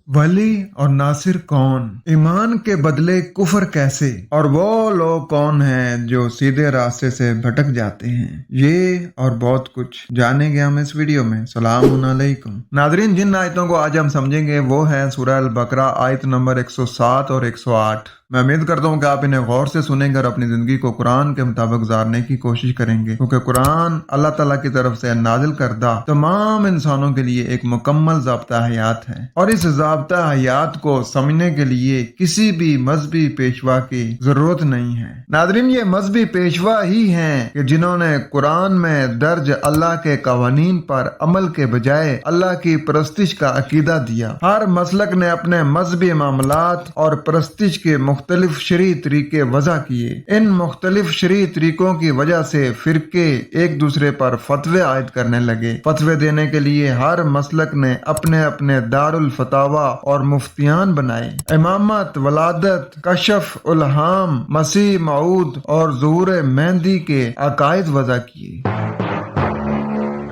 वली और नासिर कौन, ईमान के बदले कुफर कैसे, और वो लोग कौन हैं जो सीधे रास्ते से भटक जाते हैं। ये और बहुत कुछ जानेंगे हम इस वीडियो में। सलाम अलैकुम नादरीन, जिन आयतों को आज हम समझेंगे वो है सूरह अल बकरा आयत नंबर 107 और 108। मैं उम्मीद करता हूँ कि आप इन्हें गौर से सुनेंगे और अपनी जिंदगी को कुरान के मुताबिक गुजारने की कोशिश करेंगे, क्योंकि कुरान अल्लाह ताला की तरफ से नाजिल करदा तमाम इंसानों के लिए एक मुकम्मल ज़ाब्ता हयात है, और इस ज़ाब्ता हयात को समझने के लिए किसी भी मजहबी पेशवा की जरूरत नहीं है। नादरीन, ये मजहबी पेशवा ही हैं कि जिन्होंने कुरान में दर्ज अल्लाह के कवानीन पर अमल के बजाय अल्लाह की परस्तिश का अकीदा दिया। हर मसलक ने अपने मजहबी मामलात और परस्तिश के मुख्तलिफ शरई तरीके वज़ा किए। इन मुख्तलिफ शरई तरीकों की वजह से फिरके एक दूसरे पर फतवे आयद करने लगे। फतवे देने के लिए हर मसलक ने अपने अपने दारुल फतावा और मुफ्तियान बनाए। इमामत, वलादत, कशफ उल्हाम, मसीह मऊद और ज़ुहूर मेहंदी के अकायद वज़ा किए।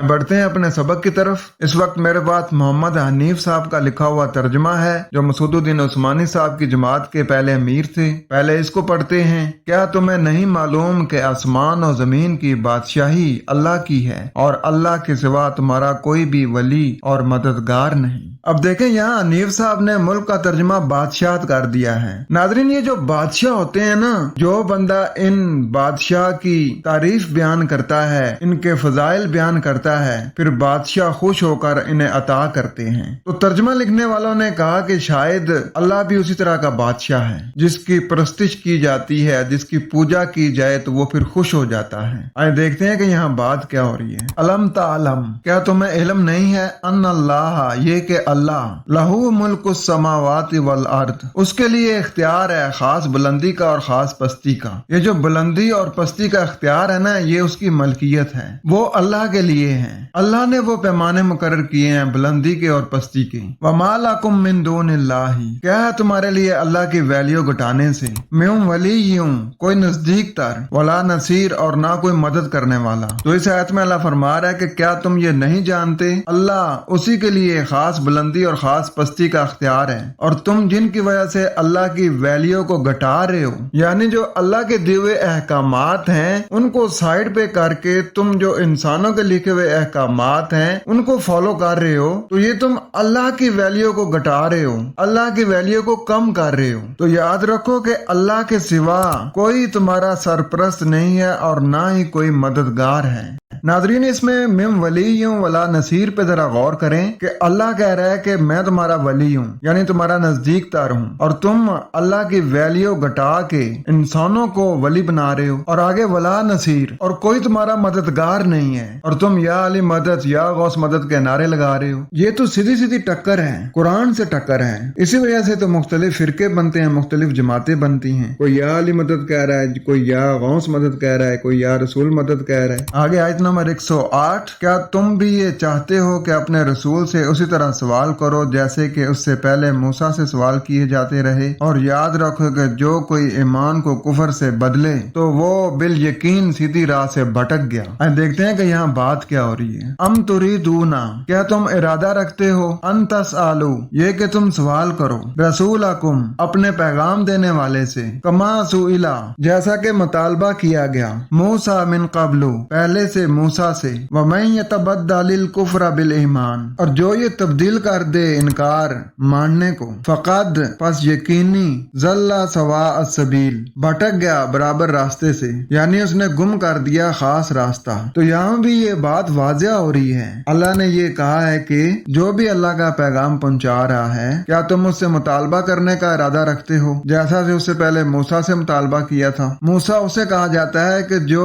बढ़ते हैं अपने सबक की तरफ। इस वक्त मेरे पास मोहम्मद हनीफ साहब का लिखा हुआ तर्जुमा है, जो मसूदुद्दीन उस्मानी साहब की जमात के पहले अमीर थे। पहले इसको पढ़ते हैं। क्या तुम्हें नहीं मालूम कि आसमान और जमीन की बादशाही अल्लाह की है और अल्लाह के सिवा तुम्हारा कोई भी वली और मददगार नहीं। अब देखें, यहाँ हनीफ साहब ने मुल्क का तर्जुमा बादशाह कर दिया है। नादरीन, ये जो बादशाह होते हैं ना, जो बंदा इन बादशाह की तारीफ बयान करता है, इनके फजाइल बयान करता है, फिर बादशाह खुश होकर इन्हें अता करते हैं। तो तर्जुमा लिखने वालों ने कहा कि शायद अल्लाह भी उसी तरह का बादशाह है, जिसकी परस्तिश की जाती है, जिसकी पूजा की जाए तो वो फिर खुश हो जाता है। आइए देखते हैं कि यहाँ बात क्या हो रही है। अलम तालम, क्या तुम्हें इल्म नहीं है, अन अल्लाह, ये कि अल्लाह, लहू मुल्कुस समावाति वल अर्द, उसके लिए इख्तियार है खास बुलंदी का और खास पस्ती का। ये जो बुलंदी और पस्ती का इख्तियार है ना, ये उसकी मलकियत है, वो अल्लाह के लिए है। अल्लाह ने वो पैमाने मुकर्रर किए हैं बुलंदी के और पस्ती के। वमा लकुम मिन दूनिल्लाहि, क्या है तुम्हारे लिए अल्लाह की वैल्यू घटाने से, मिन वलिय्युम, कोई नजदीक तर, वला नसीर, और ना कोई मदद करने वाला। तो इस आयत में अल्लाह फरमा रहा है कि क्या तुम ये नहीं जानते, अल्लाह उसी के लिए खास बुलंदी और खास पस्ती का इख्तियार है, और तुम जिनकी वजह से अल्लाह की वैल्यू को घटा रहे हो, यानी जो अल्लाह के दिए हुए अहकामात हैं उनको साइड पे करके तुम जो इंसानों के लिखे हुए अहकामात हैं उनको फॉलो कर रहे हो, तो ये तुम अल्लाह की वैल्यू को घटा रहे हो, अल्लाह की वैल्यू को कम कर रहे हो। तो याद रखो कि अल्लाह के सिवा कोई तुम्हारा सरपरस्त नहीं है और ना ही कोई मददगार है। नादरीन, इसमें मिम वलीयुम वला नसीर पे जरा गौर करें कि अल्लाह कह रहा है कि मैं तुम्हारा वली हूँ, यानी तुम्हारा नजदीक तार हूँ, और तुम अल्लाह की वैल्यू घटा के इंसानों को वली बना रहे हो। और आगे वला नसीर, और कोई तुम्हारा मददगार नहीं है, और तुम या अली मदद, या गौस मदद के नारे लगा रहे हो। ये तो सीधी सीधी टक्कर है, कुरान से टक्कर है। इसी वजह से तो मुख्तलिफ फिरके बनते हैं, मुख्तलिफ जमातें बनती हैं। कोई या अली मदद कह रहा है, कोई या गौस मदद कह रहा है, कोई या रसूल मदद कह रहा है। आगे आयत नंबर 108, क्या तुम भी ये चाहते हो कि अपने रसूल से उसी तरह सवाल करो जैसे कि उससे पहले मूसा से सवाल किए जाते रहे, और याद रखो कि जो कोई ईमान को कुफर से बदले तो वो बिल यकीन सीधी राह से भटक गया। देखते हैं कि यहाँ बात क्या हो रही है। अम तुरीदूना, क्या तुम इरादा रखते हो, अन तसआलू, ये कि तुम सवाल करो, रसूलकुम, अपने पैगाम देने वाले से, कमा सुइला, जैसा कि मुतालबा किया गया, मूसा मिन कबलू, पहले से मूसा से, वमन यतबद्दलिल कुफ्र बिल ईमान, और जो ये तब्दील कर दे इनकार मानने को, फकद, पस यकीनी, जल्ला सवा अस्सबील, भटक गया बराबर रास्ते से, यानी उसने गुम कर दिया खास रास्ता। तो यहाँ भी ये बात वाज़िह हो रही है। अल्लाह ने ये कहा है कि जो भी अल्लाह का पैगाम पहुंचा रहा है, क्या तुम उससे मुतालबा करने का इरादा रखते हो, जैसा कि उससे पहले मूसा से मुतालबा किया था। मूसा उसे कहा जाता है कि जो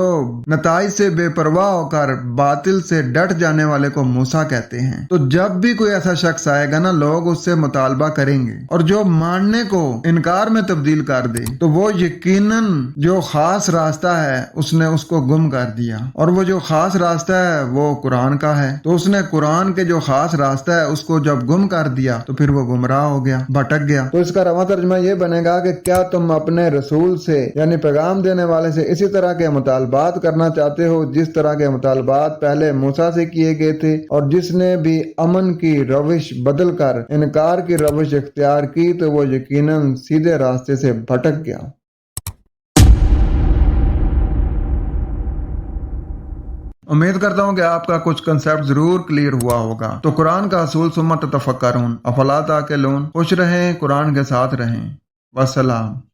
नताइज से बेपरवाह होकर बातिल से डट जाने वाले को मूसा कहते हैं। तो जब भी कोई ऐसा शख्स आएगा ना, लोग उससे मुतालबा करेंगे, और जो मानने को इनकार में तब्दील कर दे तो वो यकीनन जो खास रास्ता है उसने उसको गुम कर दिया, और वो जो खास रास्ता है वो कुरान का है। तो उसने कुरान के जो खास रास्ता है उसको जब गुम कर दिया तो फिर वो गुमराह हो गया, भटक गया। तो इसका रवा तर्जुमा ये बनेगा कि क्या तुम अपने रसूल से यानी पैगाम देने वाले से इसी तरह के मुतालबात करना चाहते हो जिस तरह के کے مطالبات پہلے موسیٰ سے کیے گئے تھے، اور جس نے بھی امن کی روش بدل کر انکار کی روش اختیار کی تو وہ یقیناً سیدھے راستے سے بھٹک گیا۔ امید کرتا ہوں کہ آپ کا کچھ کنسیپٹ ضرور کلیئر ہوا ہوگا۔ تو قرآن کا اصول ثم تتفکرون افلا تعقلون۔ خوش رہیں، قرآن کے ساتھ رہیں۔ والسلام۔